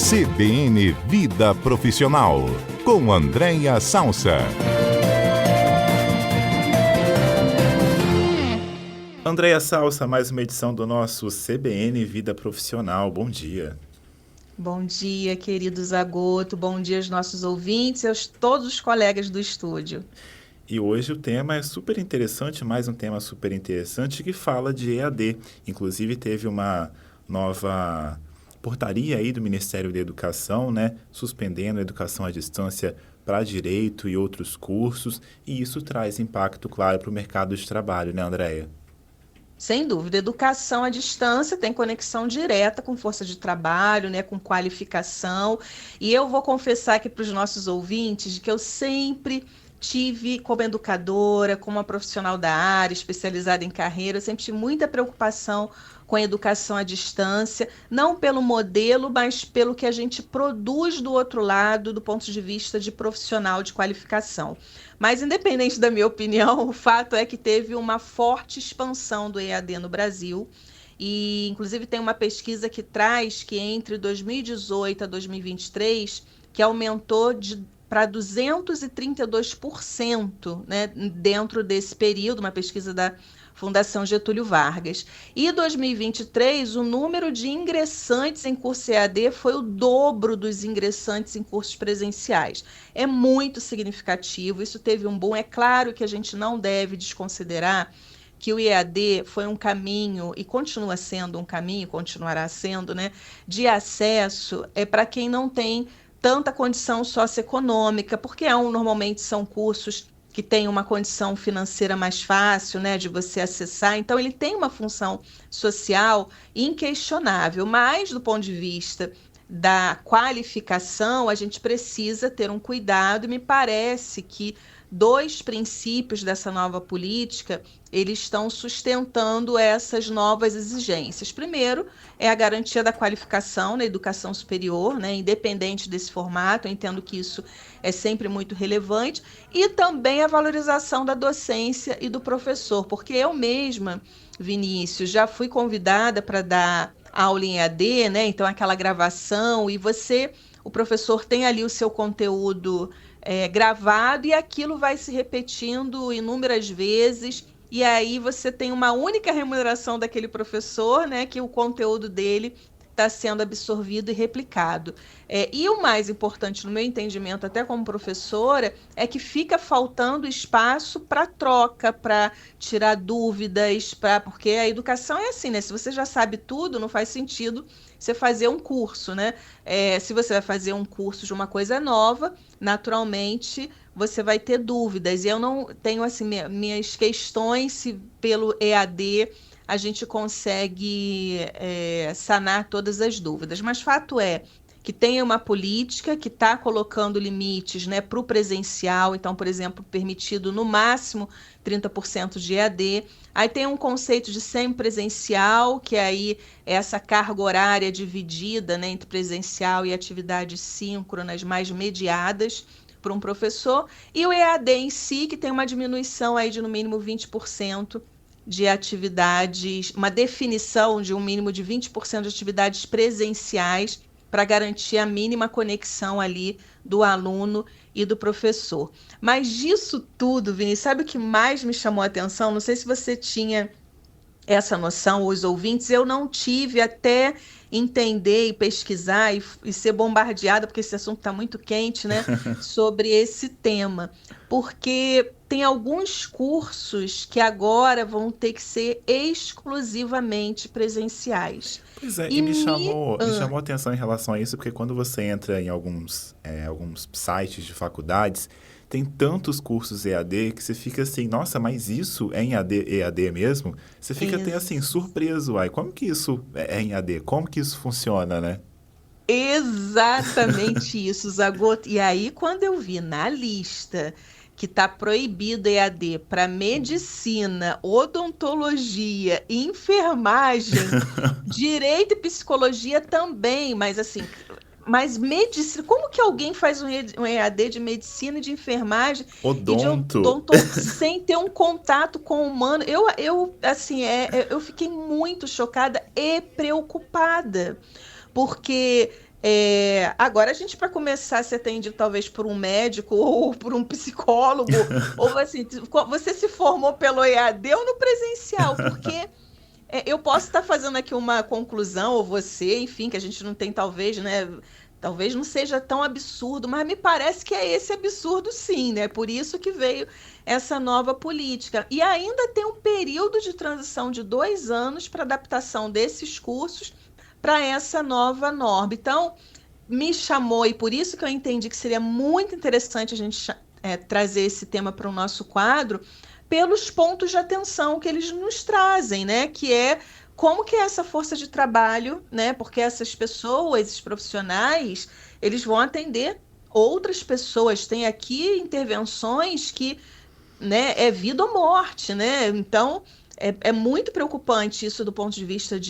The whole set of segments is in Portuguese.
CBN Vida Profissional, com Andréia Salsa. Andréia Salsa, mais uma edição do nosso CBN Vida Profissional. Bom dia. Bom dia, querido Zagoto. Bom dia aos nossos ouvintes e a todos os colegas do estúdio. E hoje o tema é super interessante, mais um tema super interessante que fala de EAD. Inclusive teve uma nova portaria aí do Ministério da Educação, né, suspendendo a educação à distância para direito e outros cursos, e isso traz impacto, claro, para o mercado de trabalho, né, Andréia? Sem dúvida, educação à distância tem conexão direta com força de trabalho, né, com qualificação, e eu vou confessar aqui para os nossos ouvintes que eu sempre tive, como educadora, como uma profissional da área, especializada em carreira, eu sempre tive muita preocupação com a educação à distância, não pelo modelo, mas pelo que a gente produz do outro lado, do ponto de vista de profissional de qualificação. Mas, independente da minha opinião, o fato é que teve uma forte expansão do EAD no Brasil, e inclusive tem uma pesquisa que traz que entre 2018 a 2023, que aumentou para 232%, né, dentro desse período, uma pesquisa da Fundação Getúlio Vargas. E em 2023, o número de ingressantes em curso EAD foi o dobro dos ingressantes em cursos presenciais. É muito significativo, isso teve um boom. É claro que a gente não deve desconsiderar que o EAD foi um caminho, e continua sendo um caminho, continuará sendo, né, de acesso para quem não tem tanta condição socioeconômica, porque normalmente são cursos que têm uma condição financeira mais fácil, né, de você acessar. Então, ele tem uma função social inquestionável, mas do ponto de vista da qualificação, a gente precisa ter um cuidado, e me parece que dois princípios dessa nova política, eles estão sustentando essas novas exigências. Primeiro, é a garantia da qualificação na educação superior, né, independente desse formato, eu entendo que isso é sempre muito relevante, e também a valorização da docência e do professor, porque eu mesma, Vinícius, já fui convidada para dar aula em EAD, né, então aquela gravação, e o professor tem ali o seu conteúdo gravado, e aquilo vai se repetindo inúmeras vezes, e aí você tem uma única remuneração daquele professor, né, que o conteúdo dele está sendo absorvido e replicado. E o mais importante, no meu entendimento, até como professora, é que fica faltando espaço para troca, para tirar dúvidas, porque a educação é assim, né? Se você já sabe tudo, não faz sentido você fazer um curso, né? Se você vai fazer um curso de uma coisa nova, naturalmente você vai ter dúvidas. E eu não tenho assim minhas questões se pelo EAD a gente consegue sanar todas as dúvidas. Mas fato é que tem uma política que está colocando limites, né, para o presencial. Então, por exemplo, permitido no máximo 30% de EAD. Aí tem um conceito de semipresencial, que aí é essa carga horária dividida, né, entre presencial e atividades síncronas mais mediadas por um professor. E o EAD em si, que tem uma diminuição aí de no mínimo 20% de atividades, uma definição de um mínimo de 20% de atividades presenciais para garantir a mínima conexão ali do aluno e do professor. Mas disso tudo, Vini, sabe o que mais me chamou a atenção? Não sei se você tinha essa noção, os ouvintes, eu não tive, até entender e pesquisar e ser bombardeada, porque esse assunto está muito quente, né, sobre esse tema. Porque tem alguns cursos que agora vão ter que ser exclusivamente presenciais. Pois é, e me chamou a atenção em relação a isso, porque quando você entra em alguns sites de faculdades, tem tantos cursos EAD que você fica assim, nossa, mas isso é em EAD mesmo? Você fica até assim, surpreso, como que isso é em EAD? Como que isso funciona, né? Exatamente isso, Zagoto. E aí, quando eu vi na lista que está proibido EAD para medicina, odontologia, enfermagem, direito e psicologia também, mas assim, mas medicina, como que alguém faz um EAD de medicina e de enfermagem e de odonto sem ter um contato com o humano? Eu fiquei muito chocada e preocupada, porque Agora a gente, para começar a ser atendido talvez por um médico ou por um psicólogo, ou assim, você se formou pelo EAD ou no presencial, porque eu posso estar fazendo aqui uma conclusão, ou você, enfim, que a gente não tem talvez, né? Talvez não seja tão absurdo, mas me parece que é esse absurdo sim, né? Por isso que veio essa nova política. E ainda tem um período de transição de 2 anos para adaptação desses cursos para essa nova norma. Então, me chamou, e por isso que eu entendi que seria muito interessante a gente trazer esse tema para o nosso quadro, pelos pontos de atenção que eles nos trazem, né? Que é como que é essa força de trabalho, né? Porque essas pessoas, esses profissionais, eles vão atender outras pessoas. Tem aqui intervenções que, né, é vida ou morte, né? Então, é muito preocupante isso do ponto de vista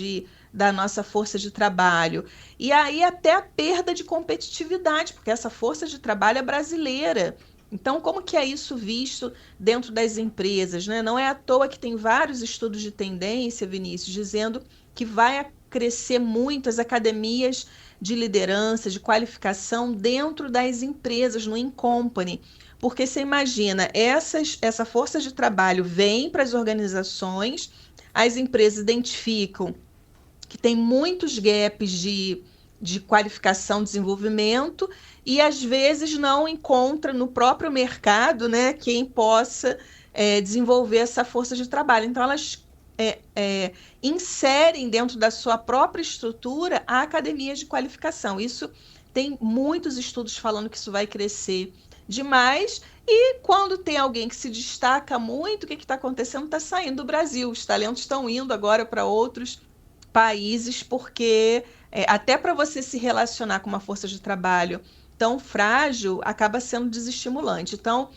da nossa força de trabalho. E aí até a perda de competitividade, porque essa força de trabalho é brasileira. Então, como que é isso visto dentro das empresas, né? Não é à toa que tem vários estudos de tendência, Vinícius, dizendo que vai crescer muito as academias de liderança, de qualificação dentro das empresas, no In-Company. Porque você imagina, essa força de trabalho vem para as organizações, as empresas identificam que tem muitos gaps de qualificação, desenvolvimento, e às vezes não encontra no próprio mercado, né, quem possa desenvolver essa força de trabalho. Então, elas inserem dentro da sua própria estrutura a academia de qualificação. Isso tem muitos estudos falando que isso vai crescer demais, e quando tem alguém que se destaca muito, o que está acontecendo? Está saindo do Brasil, os talentos estão indo agora para outros países, porque até para você se relacionar com uma força de trabalho tão frágil, acaba sendo desestimulante. Então,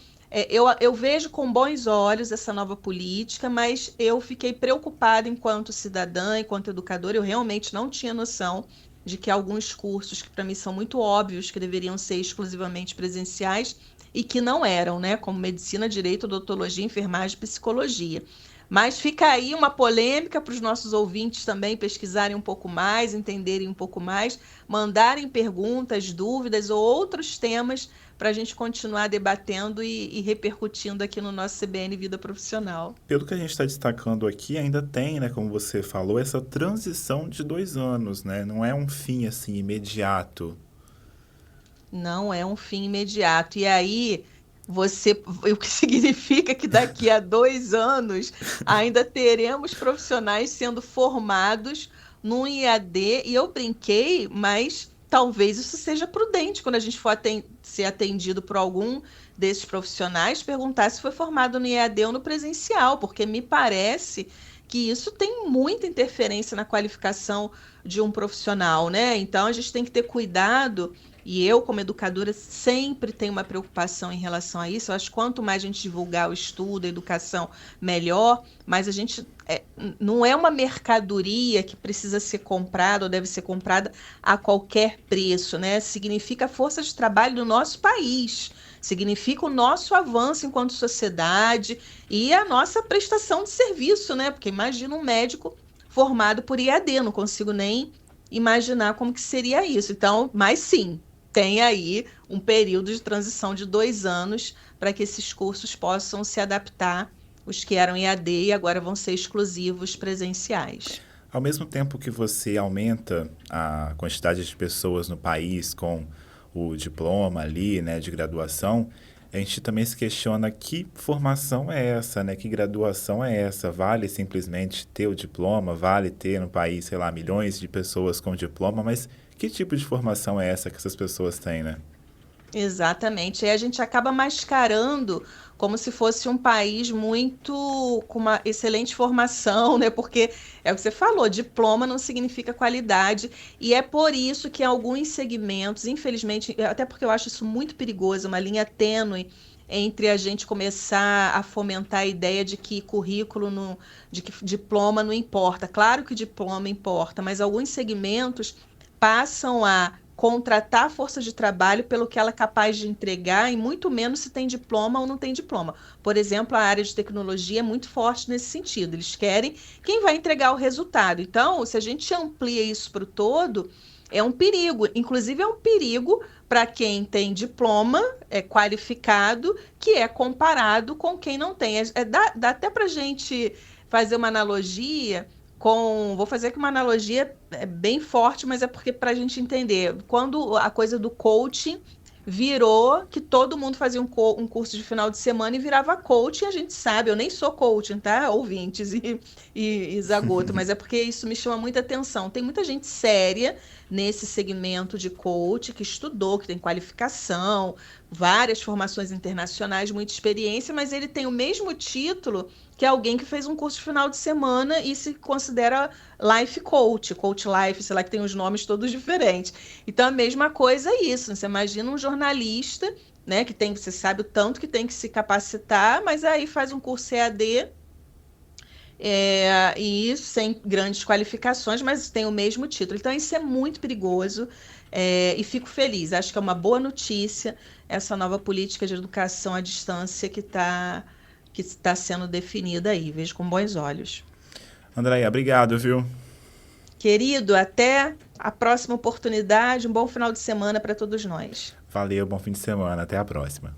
eu vejo com bons olhos essa nova política, mas eu fiquei preocupada enquanto cidadã, enquanto educadora. Eu realmente não tinha noção de que alguns cursos, que para mim são muito óbvios, que deveriam ser exclusivamente presenciais, e que não eram, né? Como medicina, direito, odontologia, enfermagem, psicologia. Mas fica aí uma polêmica para os nossos ouvintes também pesquisarem um pouco mais, entenderem um pouco mais, mandarem perguntas, dúvidas ou outros temas para a gente continuar debatendo e repercutindo aqui no nosso CBN Vida Profissional. Pelo que a gente está destacando aqui, ainda tem, né, como você falou, essa transição de 2 anos, né? Não é um fim assim imediato. Não é um fim imediato. E aí, o que significa que daqui a 2 anos ainda teremos profissionais sendo formados no IAD, e eu brinquei, mas talvez isso seja prudente quando a gente for ser atendido por algum desses profissionais, perguntar se foi formado no IAD ou no presencial, porque me parece que isso tem muita interferência na qualificação de um profissional, né? Então a gente tem que ter cuidado. E eu, como educadora, sempre tenho uma preocupação em relação a isso. Eu acho que quanto mais a gente divulgar o estudo, a educação, melhor. Mas a gente não é uma mercadoria que precisa ser comprada ou deve ser comprada a qualquer preço, né? Significa a força de trabalho do nosso país, significa o nosso avanço enquanto sociedade e a nossa prestação de serviço, né? Porque imagina um médico formado por IAD, não consigo nem imaginar como que seria isso. Então, mas sim, tem aí um período de transição de 2 anos para que esses cursos possam se adaptar, os que eram EAD e agora vão ser exclusivos presenciais. Ao mesmo tempo que você aumenta a quantidade de pessoas no país com o diploma ali, né, de graduação, a gente também se questiona que formação é essa, né? Que graduação é essa? Vale simplesmente ter o diploma? Vale ter no país, sei lá, milhões de pessoas com diploma? Mas que tipo de formação é essa que essas pessoas têm, né? Exatamente. Aí a gente acaba mascarando como se fosse um país muito com uma excelente formação, né? Porque é o que você falou, diploma não significa qualidade, e é por isso que em alguns segmentos, infelizmente, até porque eu acho isso muito perigoso, uma linha tênue entre a gente começar a fomentar a ideia de que de que diploma não importa. Claro que diploma importa, mas alguns segmentos passam a contratar força de trabalho pelo que ela é capaz de entregar e muito menos se tem diploma ou não tem diploma. Por exemplo, a área de tecnologia é muito forte nesse sentido. Eles querem quem vai entregar o resultado. Então, se a gente amplia isso para o todo, É um perigo, inclusive é um perigo para quem tem diploma qualificado, que é comparado com quem não tem. Dá até para a gente fazer uma analogia com. Vou fazer aqui uma analogia bem forte, mas é porque para a gente entender. Quando a coisa do coaching virou que todo mundo fazia um curso de final de semana e virava coach, e a gente sabe, eu nem sou coaching, tá? Ouvintes e Zagoto, mas é porque isso me chama muita atenção. Tem muita gente séria nesse segmento de coach que estudou, que tem qualificação, várias formações internacionais, muita experiência, mas ele tem o mesmo título que alguém que fez um curso de final de semana e se considera life coach, coach life, sei lá, que tem os nomes todos diferentes. Então, a mesma coisa é isso. Você imagina um jornalista, né, que tem, você sabe o tanto que tem que se capacitar, mas aí faz um curso EAD, e sem grandes qualificações, mas tem o mesmo título. Então, isso é muito perigoso, e fico feliz. Acho que é uma boa notícia essa nova política de educação à distância que está sendo definida aí. Vejo com bons olhos. Andréia, obrigado, viu? Querido, até a próxima oportunidade. Um bom final de semana para todos nós. Valeu, bom fim de semana. Até a próxima.